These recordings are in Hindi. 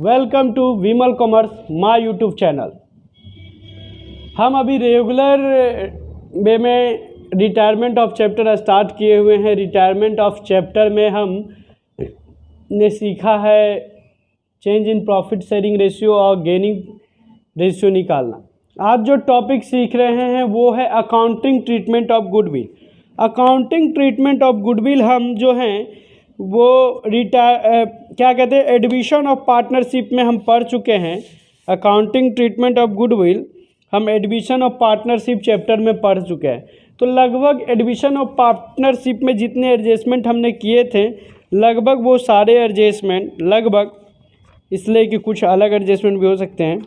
Welcome to Vimal commerce my YouTube channel. हम अभी रेगुलर वे में रिटायरमेंट ऑफ चैप्टर स्टार्ट किए हुए हैं। रिटायरमेंट ऑफ चैप्टर में हम ने सीखा है change in profit sharing ratio और गेनिंग रेशियो निकालना। आज जो टॉपिक सीख रहे हैं वो है accounting treatment of goodwill. Accounting treatment of goodwill हम जो हैं वो क्या कहते हैं एडमिशन ऑफ पार्टनरशिप में हम पढ़ चुके हैं। अकाउंटिंग ट्रीटमेंट ऑफ गुडविल हम एडमिशन ऑफ पार्टनरशिप चैप्टर में पढ़ चुके हैं। तो लगभग एडमिशन ऑफ पार्टनरशिप में जितने एडजस्टमेंट हमने किए थे लगभग वो सारे एडजस्टमेंट लगभग, इसलिए कि कुछ अलग एडजस्टमेंट भी हो सकते हैं,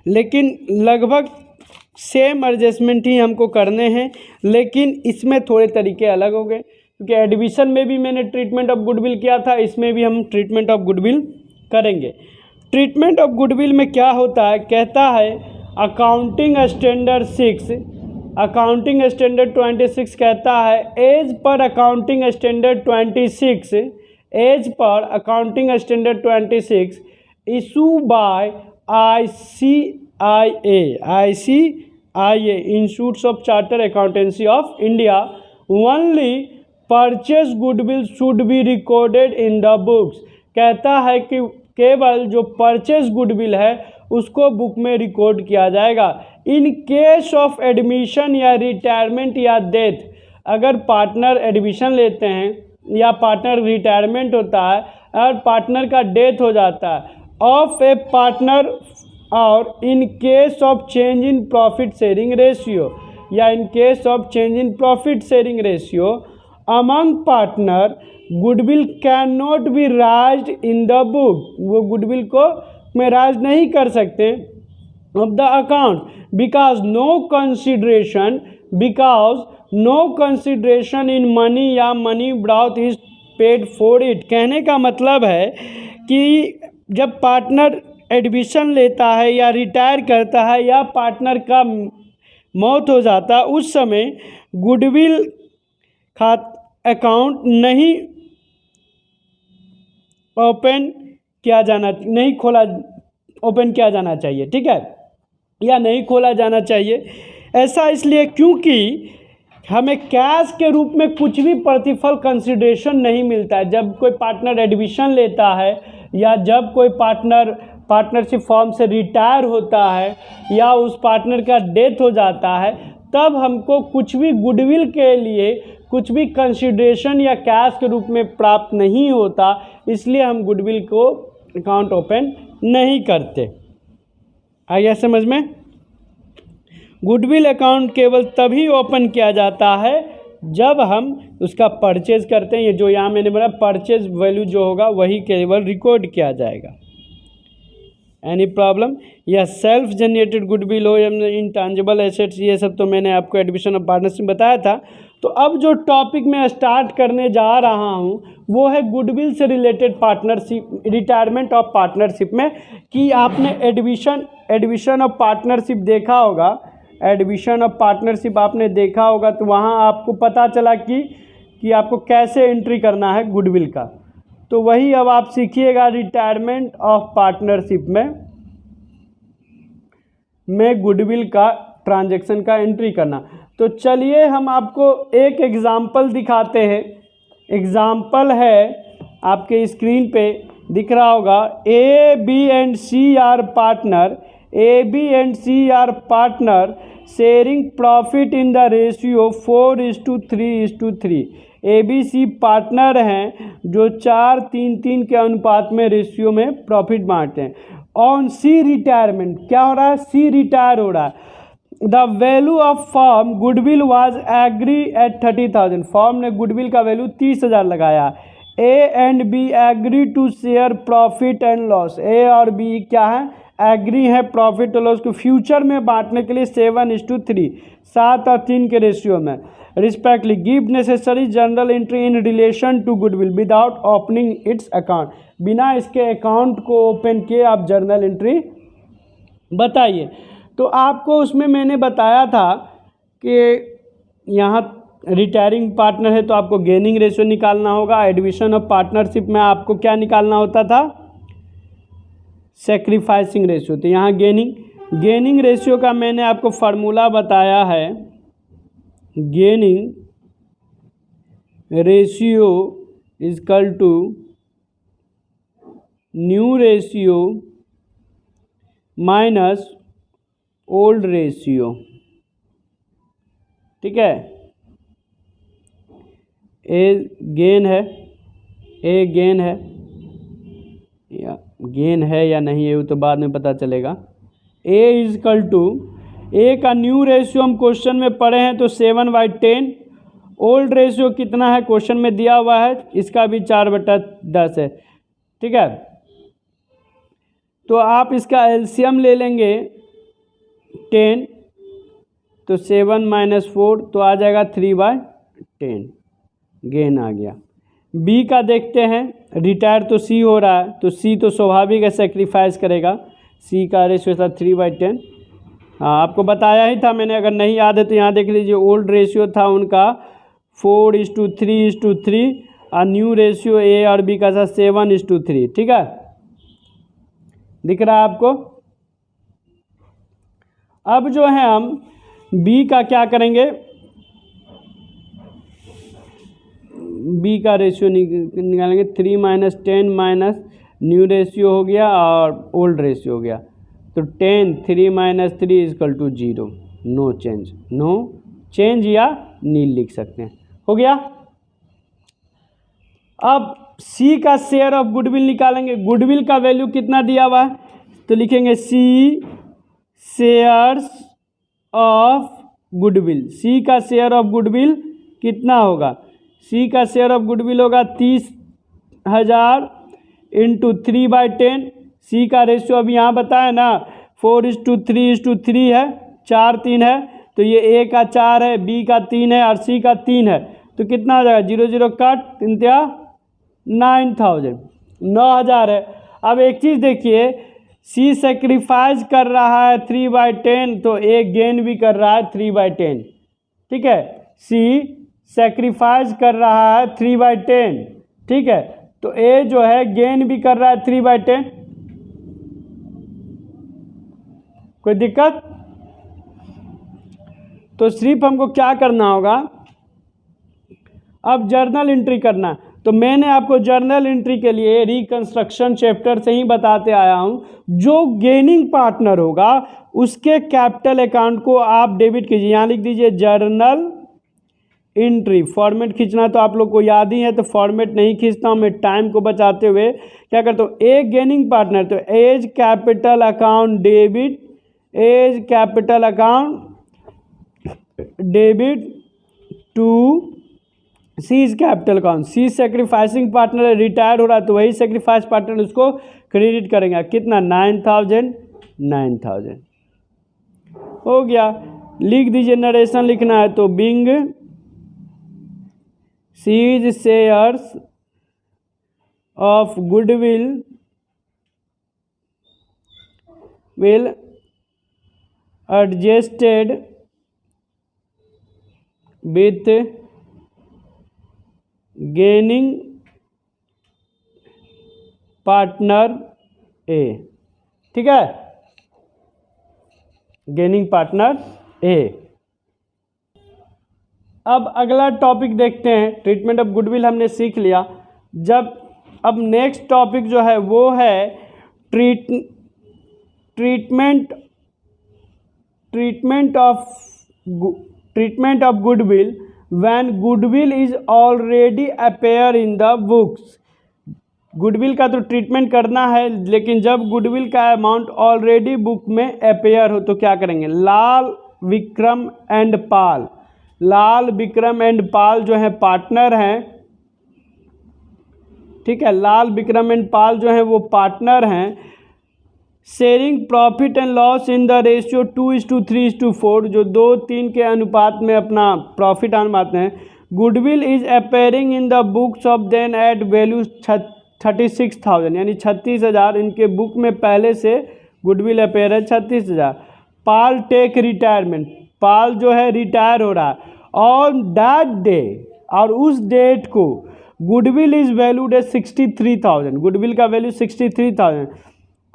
लेकिन लगभग सेम एडजस्टमेंट ही हमको करने हैं। लेकिन इसमें थोड़े तरीके अलग हो गए क्योंकि एडमिशन में भी मैंने ट्रीटमेंट ऑफ गुडविल किया था, इसमें भी हम ट्रीटमेंट ऑफ गुडविल करेंगे। ट्रीटमेंट ऑफ गुडविल में क्या होता है, कहता है अकाउंटिंग स्टैंडर्ड 6, अकाउंटिंग स्टैंडर्ड 26 कहता है as per accounting standard 26, as per accounting standard 26 issue by ICIA institute of charter accountancy of India only purchase goodwill should be recorded in the books. कहता है कि केवल जो परचेज गुडविल है उसको बुक में रिकॉर्ड किया जाएगा। इन केस ऑफ एडमिशन या रिटायरमेंट या डेथ, अगर पार्टनर एडमिशन लेते हैं या पार्टनर रिटायरमेंट होता है और पार्टनर का डेथ हो जाता है ऑफ ए पार्टनर, और in case of change in profit sharing ratio या in case of change in profit sharing ratio among partner, goodwill can not be raised in the book. वो गुडविल को में राइज नहीं कर सकते of the account because no consideration in money या money brought is paid for it. कहने का मतलब है कि जब पार्टनर एडमिशन लेता है या रिटायर करता है या पार्टनर का मौत हो जाता है उस समय गुडविल अकाउंट नहीं ओपन किया जाना चाहिए, ठीक है, या नहीं खोला जाना चाहिए। ऐसा इसलिए क्योंकि हमें कैश के रूप में कुछ भी प्रतिफल कंसिडरेशन नहीं मिलता है। जब कोई पार्टनर एडमिशन लेता है या जब कोई पार्टनरशिप फॉर्म से रिटायर होता है या उस पार्टनर का डेथ हो जाता है तब हमको कुछ भी गुडविल के लिए कुछ भी कंसिडरेशन या कैश के रूप में प्राप्त नहीं होता, इसलिए हम गुडविल को अकाउंट ओपन नहीं करते। आ गया समझ में? गुडविल अकाउंट केवल तभी ओपन किया जाता है जब हम उसका परचेज करते हैं। ये जो यहाँ मैंने बोला परचेज वैल्यू जो होगा वही केवल रिकॉर्ड किया जाएगा। Any problem? या सेल्फ जनरेटेड गुडविल हो या इंटेंजिबल एसेट्स, ये सब तो मैंने आपको एडमिशन ऑफ पार्टनरशिप बताया था। तो अब जो टॉपिक मैं स्टार्ट करने जा रहा हूँ वो है गुडविल से related partnership, retirement of partnership में कि आपने एडमिशन ऑफ पार्टनरशिप देखा होगा। एडमिशन ऑफ पार्टनरशिप आपने देखा होगा तो वहाँ आपको पता चला कि आपको कैसे एंट्री करना है गुडविल का। तो वही अब आप सीखिएगा रिटायरमेंट ऑफ पार्टनरशिप में गुडविल का ट्रांजैक्शन का एंट्री करना। तो चलिए हम आपको एक एग्जाम्पल दिखाते हैं। एग्जाम्पल है आपके स्क्रीन पे दिख रहा होगा। A B and C are partner sharing profit in the ratio 4:3:3। ABC partner हैं जो 4:3:3 के अनुपात में रेशियो में प्रॉफिट बांटते हैं। ऑन सी रिटायरमेंट, क्या हो रहा है, सी रिटायर हो रहा है। The value of form goodwill was agree at 30,000। Form ने गुडविल का वैल्यू 30,000 लगाया। A and B agree to share profit and loss. A और बी क्या है, एग्री है प्रॉफिट और लॉस को फ्यूचर में बांटने के लिए 7:3, 7 और 3 के रेशियो में respectively. Give necessary journal entry in relation to goodwill without opening its account. बिना इसके अकाउंट को ओपन किए आप जर्नल एंट्री बताइए। तो आपको उसमें मैंने बताया था कि यहाँ रिटायरिंग पार्टनर है तो आपको गेनिंग रेशियो निकालना होगा। एडमिशन ऑफ पार्टनरशिप में आपको क्या निकालना होता था, सेक्रीफाइसिंग रेशियो। तो यहाँ गेनिंग रेशियो का मैंने आपको फार्मूला बताया है। Gaining ratio equal to new ratio minus old ratio. ठीक है, ए गेन है या नहीं है वो तो बाद में पता चलेगा। ए इजकल टू, ए का न्यू रेशियो हम क्वेश्चन में पढ़े हैं तो 7/10। ओल्ड रेशियो कितना है क्वेश्चन में दिया हुआ है, इसका भी 4/10 है। ठीक है, तो आप इसका एलसीएम ले लेंगे 10, तो 7 - 4 तो आ जाएगा 3/10, गेन आ गया। बी का देखते हैं, रिटायर तो सी हो रहा है तो सी तो स्वाभाविक है सेक्रीफाइस करेगा। सी का रेशियो था 3/10। हाँ, आपको बताया ही था मैंने, अगर नहीं याद है तो यहाँ देख लीजिए। ओल्ड रेशियो था उनका 4:3:3 और न्यू रेशियो ए और बी का था 7:3। ठीक है, दिख रहा है आपको। अब जो है हम बी का क्या करेंगे, बी का रेशियो निकालेंगे। 3 - 10 न्यू रेशियो हो गया और ओल्ड रेशियो हो गया, तो 10 3 - 3 = 0। नो चेंज या नील लिख सकते हैं। हो गया। अब सी का शेयर ऑफ गुडविल निकालेंगे। गुडविल का वैल्यू कितना दिया हुआ है, तो लिखेंगे सी शेयर्स ऑफ गुडविल। सी का शेयर ऑफ गुडविल कितना होगा, सी का शेयर ऑफ गुडविल होगा 30,000 × 3/10। सी का रेशियो अभी यहाँ बताया ना 4:3:3 है, 4 3 है, तो ये ए का 4 है, बी का 3 है और सी का 3 है, तो कितना हो जाएगा 0 0 कट 3 9,000 है। अब एक चीज़ देखिए, सी सेक्रीफाइस कर रहा है 3/10 तो ए गेन भी कर रहा है 3/10। ठीक है, सी सेक्रीफाइस कर रहा है 3/10। ठीक है, तो ए जो है गेन भी कर रहा है 3/10। कोई दिक्कत? तो सिर्फ हमको क्या करना होगा, अब जर्नल एंट्री करना। तो मैंने आपको जर्नल एंट्री के लिए रिकंस्ट्रक्शन चैप्टर से ही बताते आया हूं। जो गेनिंग पार्टनर होगा उसके कैपिटल अकाउंट को आप डेबिट कीजिए। यहाँ लिख दीजिए जर्नल एंट्री। फॉर्मेट खींचना तो आप लोग को याद ही है, तो फॉर्मेट नहीं खींचता हूँ मैं, टाइम को बचाते हुए क्या करता हूँ, एक गेनिंग पार्टनर तो A's capital account debit, A's capital account debit to C is capital account. C sacrificing partner है, रिटायर हो रहा है तो वही सेक्रीफाइस पार्टनर उसको क्रेडिट करेंगे। कितना 9,000 हो गया। लिख दीजिए, नरेशन लिखना है तो being sees shares of goodwill will adjusted with gaining partner A. ठीक है, गेनिंग पार्टनर ए। अब अगला टॉपिक देखते हैं, ट्रीटमेंट ऑफ गुडविल हमने सीख लिया। अब नेक्स्ट टॉपिक जो है वो है treatment of goodwill when goodwill is already appear in the books. Goodwill का तो ट्रीटमेंट करना है, लेकिन जब गुडविल का अमाउंट ऑलरेडी बुक में अपेयर हो तो क्या करेंगे। लाल विक्रम एंड पाल जो है पार्टनर हैं। ठीक है, लाल विक्रम एंड पाल जो है वो पार्टनर हैं। Sharing profit and loss in the ratio 2:3:4, जो 2:3 के अनुपात में अपना प्रॉफिट अनुपात हैं। Goodwill is appearing in the books of them at value 36,000, यानी 36,000 इनके बुक में पहले से गुडविल अपेयर है 36,000। पाल टेक रिटायरमेंट, पाल जो है रिटायर हो रहा है ऑन दैट डे, और उस डेट को गुडविल इज वैल्यूड है 63,000, गुडविल का value 63,000।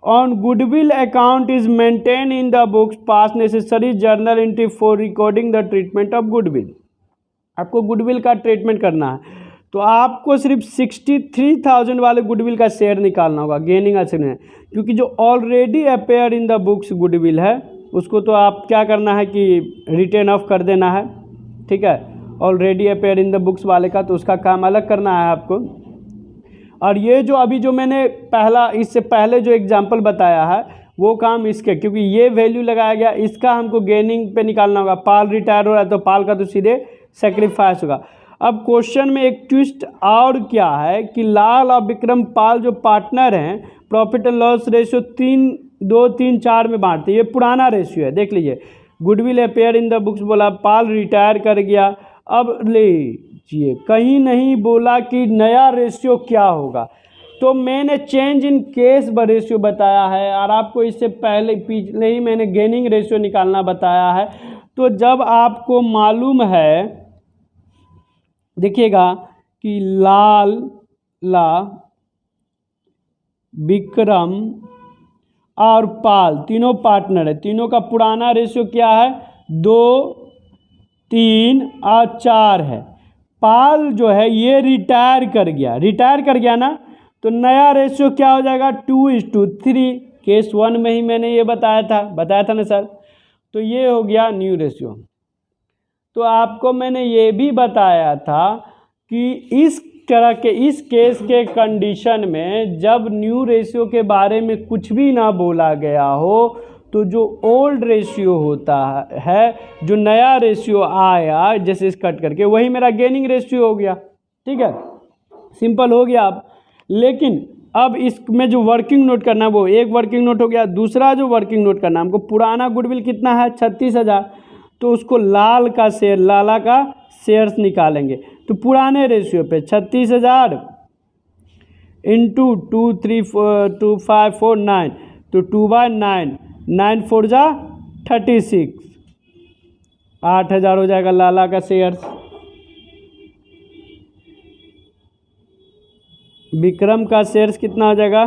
On goodwill account is maintain in the books pass necessary journal entry for recording the treatment of goodwill. आपको गुडविल का ट्रीटमेंट करना है तो आपको सिर्फ 63,000 वाले गुडविल का शेयर निकालना होगा, गेनिंग असेट में, क्योंकि जो already appear in the books goodwill है उसको तो आप क्या करना है कि रिटर्न ऑफ कर देना है, ठीक है। Already appear in the books वाले का तो उसका काम अलग करना है आपको। और ये जो अभी जो मैंने इससे पहले जो एग्जाम्पल बताया है वो काम इसके, क्योंकि ये वैल्यू लगाया गया, इसका हमको गेनिंग पे निकालना होगा। पाल रिटायर हो रहा है तो पाल का तो सीधे सेक्रीफाइस होगा। अब क्वेश्चन में एक ट्विस्ट और क्या है कि लाल और विक्रम पाल जो पार्टनर हैं प्रॉफिट एंड लॉस रेशियो 3-2 3-4 में बांटते हैं। ये पुराना रेशियो है, देख लीजिए। Goodwill appear in the books बोला, पाल रिटायर कर गया। अब लीजिए कहीं नहीं बोला कि नया रेशियो क्या होगा, तो मैंने चेंज इन केस रेशियो बताया है और आपको इससे पिछले ही मैंने गेनिंग रेशियो निकालना बताया है। तो जब आपको मालूम है, देखिएगा कि लाल विक्रम और पाल तीनों पार्टनर है, तीनों का पुराना रेशियो क्या है 2, 3 और 4 है। पाल जो है ये रिटायर कर गया ना, तो नया रेशियो क्या हो जाएगा 2:3। केस 1 में ही मैंने ये बताया था ना सर। तो ये हो गया न्यू रेशियो। तो आपको मैंने ये भी बताया था कि इस तरह के इस केस के कंडीशन में जब न्यू रेशियो के बारे में कुछ भी ना बोला गया हो तो जो ओल्ड रेशियो होता है, जो नया रेशियो आया जैसे इस कट करके, वही मेरा गेनिंग रेशियो हो गया, ठीक है। सिंपल हो गया अब। लेकिन अब इसमें जो वर्किंग नोट करना है वो एक वर्किंग नोट हो गया। दूसरा जो वर्किंग नोट करना है हमको, पुराना गुडविल कितना है 36,000, तो उसको लाला का शेयर्स निकालेंगे। तो पुराने रेशियो पे 36,000 इंटू 2 3 2 5 4 9, तो 2/9, 9 4 जा 36, 8,000 हो जाएगा लाला का शेयर्स। विक्रम का शेयर्स कितना हो जाएगा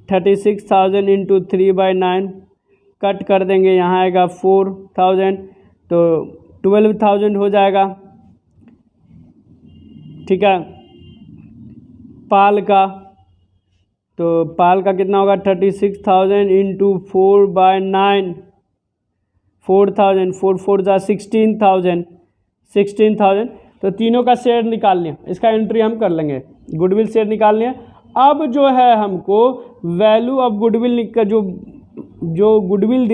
36,000 इंटू 3/9, कट कर देंगे, यहाँ आएगा 4,000, तो 12,000 हो जाएगा, ठीक है। पाल का कितना होगा 36,000 इंटू 4/9, 4,000, 4 4 जा 16,000। तो तीनों का शेयर निकाल लिया, इसका एंट्री हम कर लेंगे। गुडविल शेयर निकाल लिया। अब जो है हमको वैल्यू ऑफ गुडविल का जो गुडविल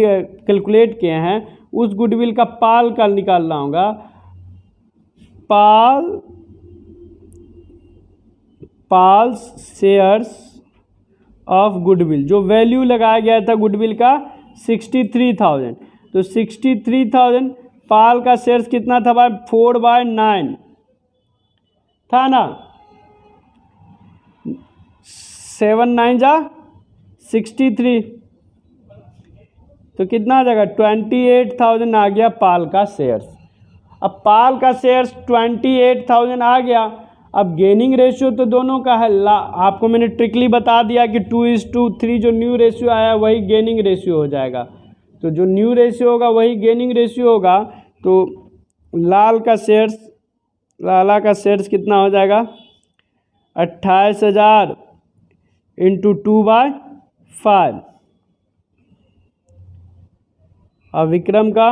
कैलकुलेट किए हैं उस गुडविल का पाल का निकालना होगा। पाल शेयर्स ऑफ गुडविल, जो वैल्यू लगाया गया था गुडविल का 63,000, तो 63,000 पाल का शेयर्स कितना था भाई 4/9 था ना, 7 9 जा 63, तो कितना आ जाएगा 28,000 आ गया पाल का शेयर्स। अब पाल का शेयर्स 28,000 आ गया। अब गेनिंग रेशियो तो दोनों का है, आपको मैंने ट्रिकली बता दिया कि 2:3 जो न्यू रेशियो आया वही गेनिंग रेशियो हो जाएगा। तो जो न्यू रेशियो होगा वही गेनिंग रेशियो होगा। तो लाला का शेयर्स कितना हो जाएगा 28,000 इंटू 2/5, और विक्रम का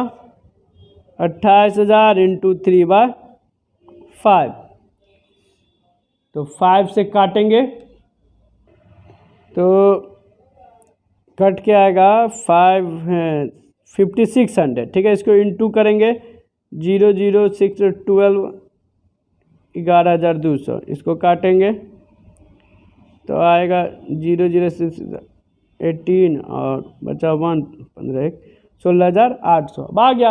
28,000 इंटू 3/5, तो 5 से काटेंगे तो कट के आएगा 5,600, ठीक है। इसको इंटू करेंगे 0 0 6 12 11,200, इसको काटेंगे तो आएगा 0 0 6 18 और बचा 1 15 1 16,800 आ गया।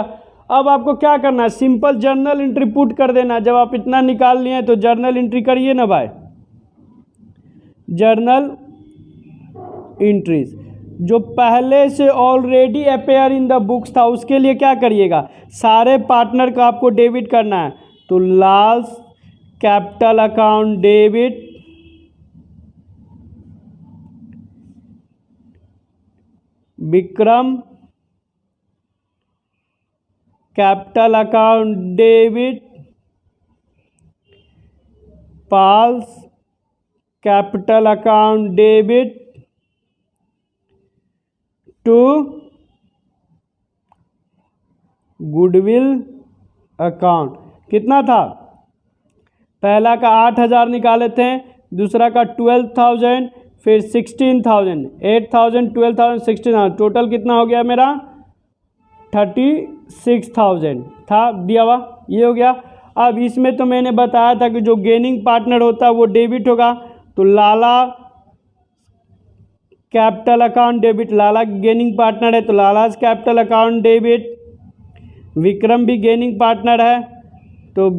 अब आपको क्या करना है, सिंपल जर्नल एंट्री पुट कर देना। जब आप इतना निकाल लिए तो जर्नल एंट्री करिए ना भाई। जर्नल एंट्रीज जो पहले से already appear in the books था उसके लिए क्या करिएगा, सारे पार्टनर को आपको डेबिट करना है। तो Lal capital account debit Vikram capital account debit, Pal's capital account debit to goodwill account. कितना था? पहला का 8,000 निकाले थे, दूसरा का 12,000, फिर 16,000, 8,000, 12,000, 16,000, टोटल कितना हो गया मेरा? 36,000 था दिया हुआ। ये हो गया। अब इसमें तो मैंने बताया था कि जो गेनिंग पार्टनर होता है वो डेबिट होगा, तो Lala capital account debit, Lala gaining partner है तो Lala's capital account debit. Vikram भी गेनिंग पार्टनर है तो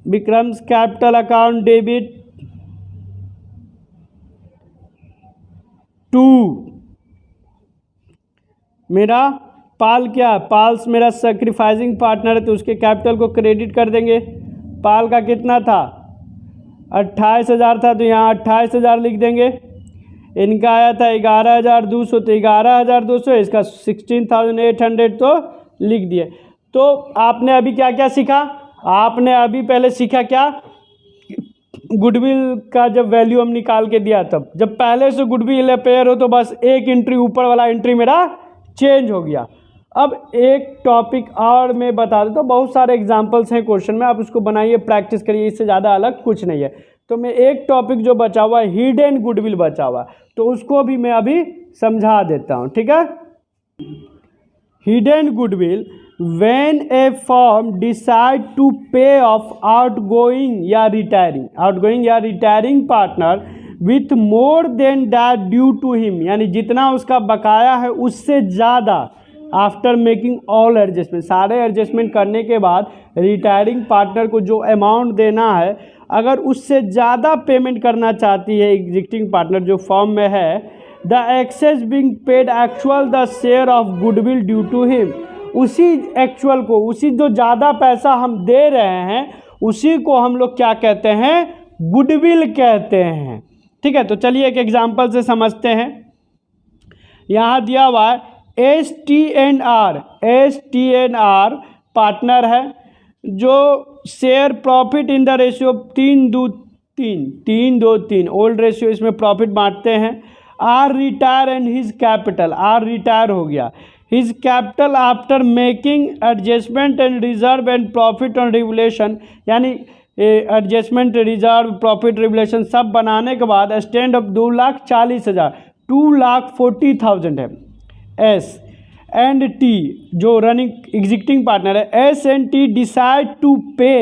Vikram's capital account debit to मेरा पाल। क्या? पाल्स मेरा सैक्रिफाइसिंग पार्टनर है तो उसके कैपिटल को क्रेडिट कर देंगे। पाल का कितना था? 28,000 था तो यहाँ 28,000 लिख देंगे। इनका आया था 11,200 तो 11,200, इसका 16,800 तो लिख दिए। तो आपने अभी क्या क्या सीखा? आपने अभी पहले सीखा क्या? गुडविल का जब वैल्यू हम निकाल के दिया, तब जब पहले से गुडविल अपेयर हो तो बस एक एंट्री ऊपर वाला एंट्री मेरा चेंज हो गया। अब एक टॉपिक और मैं बता देता हूँ, बहुत सारे एग्जांपल्स हैं क्वेश्चन में, आप उसको बनाइए, प्रैक्टिस करिए, इससे ज़्यादा अलग कुछ नहीं है। तो मैं एक टॉपिक जो बचा हुआ है, हिडन गुडविल बचा हुआ, तो उसको भी मैं अभी समझा देता हूँ, ठीक है। Hidden goodwill, when a firm decide to pay off outgoing या retiring partner with more than that due to him, यानी जितना उसका बकाया है उससे ज़्यादा, आफ्टर मेकिंग ऑल एडजस्टमेंट, सारे एडजस्टमेंट करने के बाद रिटायरिंग पार्टनर को जो अमाउंट देना है, अगर उससे ज़्यादा पेमेंट करना चाहती है एग्जिस्टिंग पार्टनर जो फर्म में है, the excess being paid actual the share of goodwill due to him, उसी एक्चुअल को, उसी जो ज़्यादा पैसा हम दे रहे हैं उसी को हम लोग क्या कहते हैं? गुडविल कहते हैं, ठीक है। तो चलिए एक एग्जांपल से समझते हैं। यहाँ दिया हुआ है STNR पार्टनर है जो share profit in the ratio 3-2-3 old ratio, इसमें प्रॉफिट बांटते हैं। R retire and his capital, R retire हो गया, his capital after making adjustment and reserve and profit on regulation, यानी एडजस्टमेंट, रिजर्व, प्रॉफिट, रेगुलेशन सब बनाने के बाद स्टैंड ऑफ 2,40,000, 2,40,000 है। एस एंड टी जो रनिंग एग्जिस्टिंग पार्टनर है, S and T decide to pay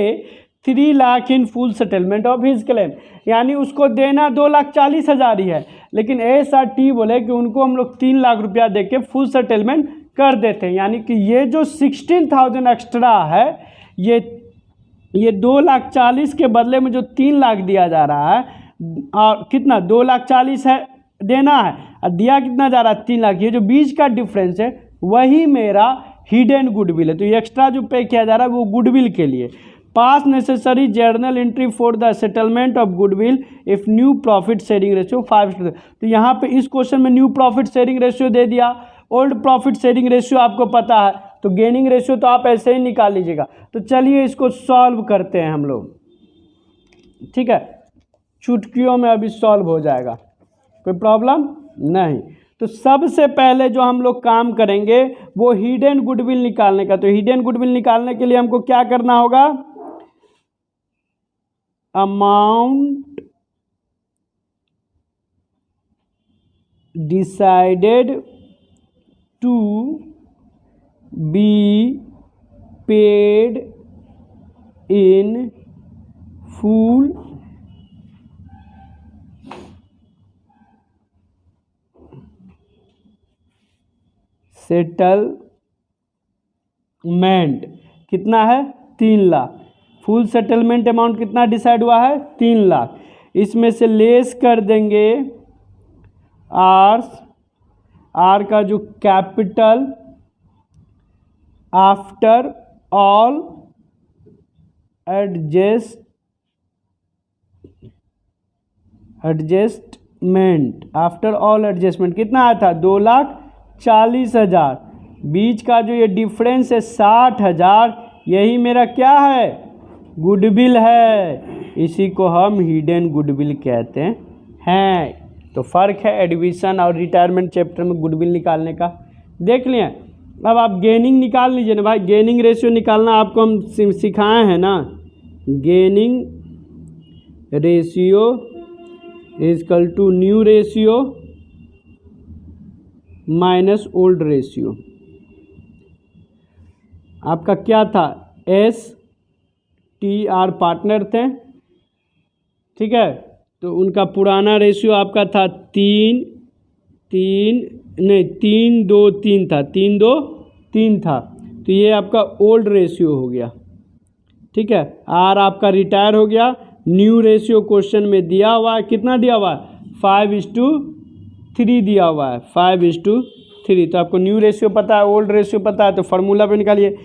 3 lakh in full settlement of his claim, यानी उसको देना 2,40,000 ही है, लेकिन एस और टी बोले कि उनको हम लोग 3 लाख रुपया दे के फुल सेटलमेंट कर देते हैं, यानी कि ये जो 16,000 एक्स्ट्रा है, ये 2,40,000 के बदले में जो 3 लाख दिया जा रहा है, और कितना 2,40,000 है देना है, और दिया कितना जा रहा है? 3 लाख। ये जो बीच का डिफरेंस है वही मेरा हिडन गुडविल है। तो ये एक्स्ट्रा जो पे किया जा रहा है वो गुडविल के लिए। पास necessary journal entry for the settlement of goodwill if new profit sharing ratio 5। तो यहाँ पे इस क्वेश्चन में न्यू प्रॉफिट शेयरिंग रेशियो दे दिया, ओल्ड प्रॉफिट शेयरिंग रेशियो आपको पता है, तो गेनिंग रेशियो तो आप ऐसे ही निकाल लीजिएगा। तो चलिए इसको सॉल्व करते हैं हम लोग, ठीक है, चुटकियों में अभी सॉल्व हो जाएगा, कोई प्रॉब्लम नहीं। तो सबसे पहले जो हम लोग काम करेंगे वो हिडन गुडविल निकालने का। तो हिडन गुडविल निकालने के लिए हमको क्या करना होगा? Amount decided to be paid in full settlement कितना है? 3 लाख। फुल सेटलमेंट अमाउंट कितना डिसाइड हुआ है? 3 लाख। इसमें से लेस कर देंगे आर का जो capital after all adjustment, after all adjustment कितना आया था? 2,40,000। 40,000, बीच का जो ये डिफरेंस है 60,000, यही मेरा क्या है, गुडविल है। इसी को हम हिडन गुडविल कहते हैं। तो फ़र्क है एडमिशन और रिटायरमेंट चैप्टर में गुडविल निकालने का। देख लिए। अब आप गेनिंग निकाल लीजिए ना भाई, गेनिंग रेशियो निकालना आपको हम सिखाए हैं ना। Gaining ratio equal to new ratio minus old ratio. आपका क्या था, STR पार्टनर थे, ठीक है। तो उनका पुराना रेशियो आपका था 3 2 3 था, 3 2 3 था। तो ये आपका ओल्ड रेशियो हो गया, ठीक है। आर आपका रिटायर हो गया। न्यू रेशियो क्वेश्चन में दिया हुआ है, कितना दिया हुआ है, 5:3 दिया हुआ है, 5:3। तो आपको न्यू रेशियो पता है, ओल्ड रेशियो पता है, तो फार्मूला पे निकालिए।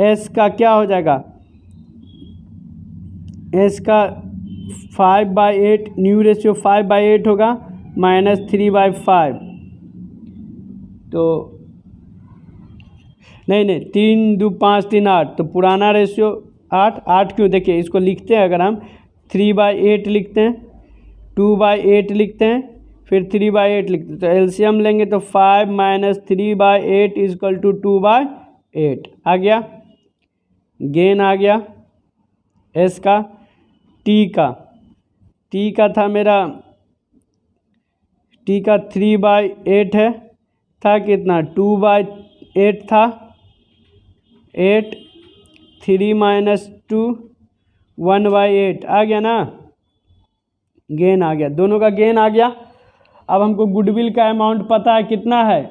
एस का क्या हो जाएगा, एस का 5/8, न्यू रेशियो 5/8 होगा, -3/5। तो नहीं 3 2 5 3 8, तो पुराना रेशियो 8 क्यों, देखिए इसको लिखते हैं, अगर हम 3/8 लिखते हैं, 2/8 लिखते हैं, फिर 3/8 लिखते हैं, तो एलसीएम लेंगे तो 5 - 3/8 इजकल टू 2/8 आ गया। गेन आ गया एस का। टी का था मेरा, टी का 3/8 है, था कितना, 2/8 था, 8 3 - 2 1/8 आ गया ना, गेन आ गया, दोनों का गेन आ गया। अब हमको गुडविल का अमाउंट पता है कितना है,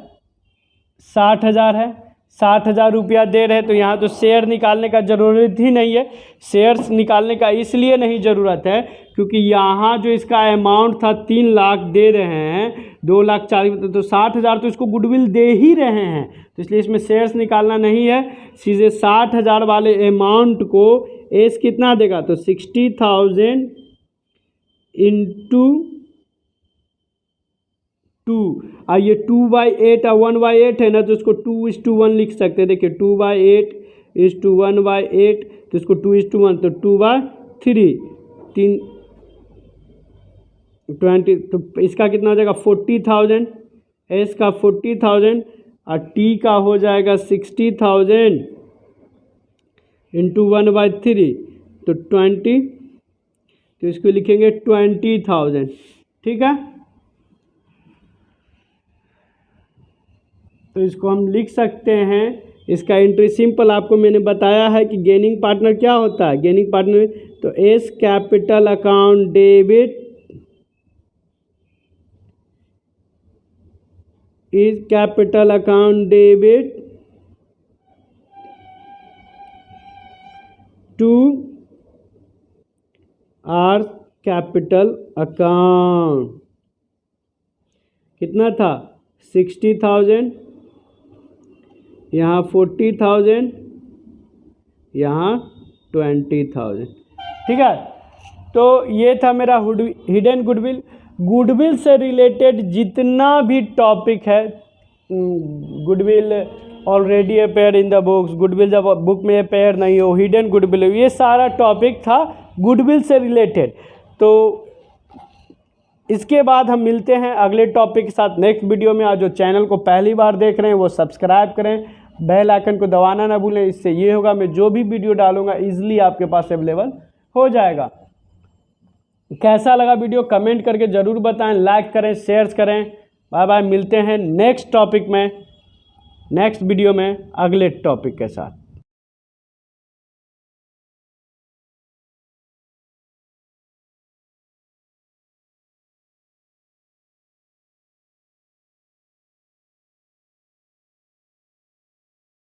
60,000 है। 60,000 रुपया दे रहे, तो यहाँ तो शेयर निकालने का ज़रूरत ही नहीं है। शेयर्स निकालने का इसलिए नहीं ज़रूरत है क्योंकि यहाँ जो इसका अमाउंट था 3 लाख दे रहे हैं, 2,40,000, तो 60,000 तो इसको गुडविल दे ही रहे हैं, तो इसलिए इसमें शेयर्स निकालना नहीं है। सीधे 60,000 वाले अमाउंट को एस कितना देगा, तो 60,000 इंटू 2, और ये 2/8 और 1/8 है ना, तो इसको 2:1 लिख सकते हैं। देखिए 2/8 = 1/8, तो इसको 2:1, तो 2/3 20, तो इसका कितना हो जाएगा 40,000, एस का 40,000 और टी का हो जाएगा 60,000 इंटू 1/3, तो 20, तो इसको लिखेंगे 20,000, ठीक है। तो इसको हम लिख सकते हैं, इसका एंट्री सिंपल आपको मैंने बताया है कि गेनिंग पार्टनर क्या होता है। गेनिंग पार्टनर तो S capital account debit is capital account debit to R capital account. कितना था 60,000, यहाँ 40,000, यहाँ 20,000, ठीक है। तो ये था मेरा हिडन गुडविल। गुडविल से रिलेटेड जितना भी टॉपिक है, goodwill already appear in the books, goodwill जब बुक में अपेयर नहीं हो, हिडन गुडविल, ये सारा टॉपिक था गुडविल से रिलेटेड। तो इसके बाद हम मिलते हैं अगले टॉपिक के साथ नेक्स्ट वीडियो में। आज जो चैनल को पहली बार देख रहे हैं वो सब्सक्राइब करें, बेल आइकन को दबाना ना भूलें। इससे ये होगा मैं जो भी वीडियो डालूंगा इजीली आपके पास अवेलेबल हो जाएगा। कैसा लगा वीडियो कमेंट करके ज़रूर बताएं, लाइक करें, शेयर करें। बाय बाय, मिलते हैं नेक्स्ट टॉपिक में, नेक्स्ट वीडियो में अगले टॉपिक के साथ।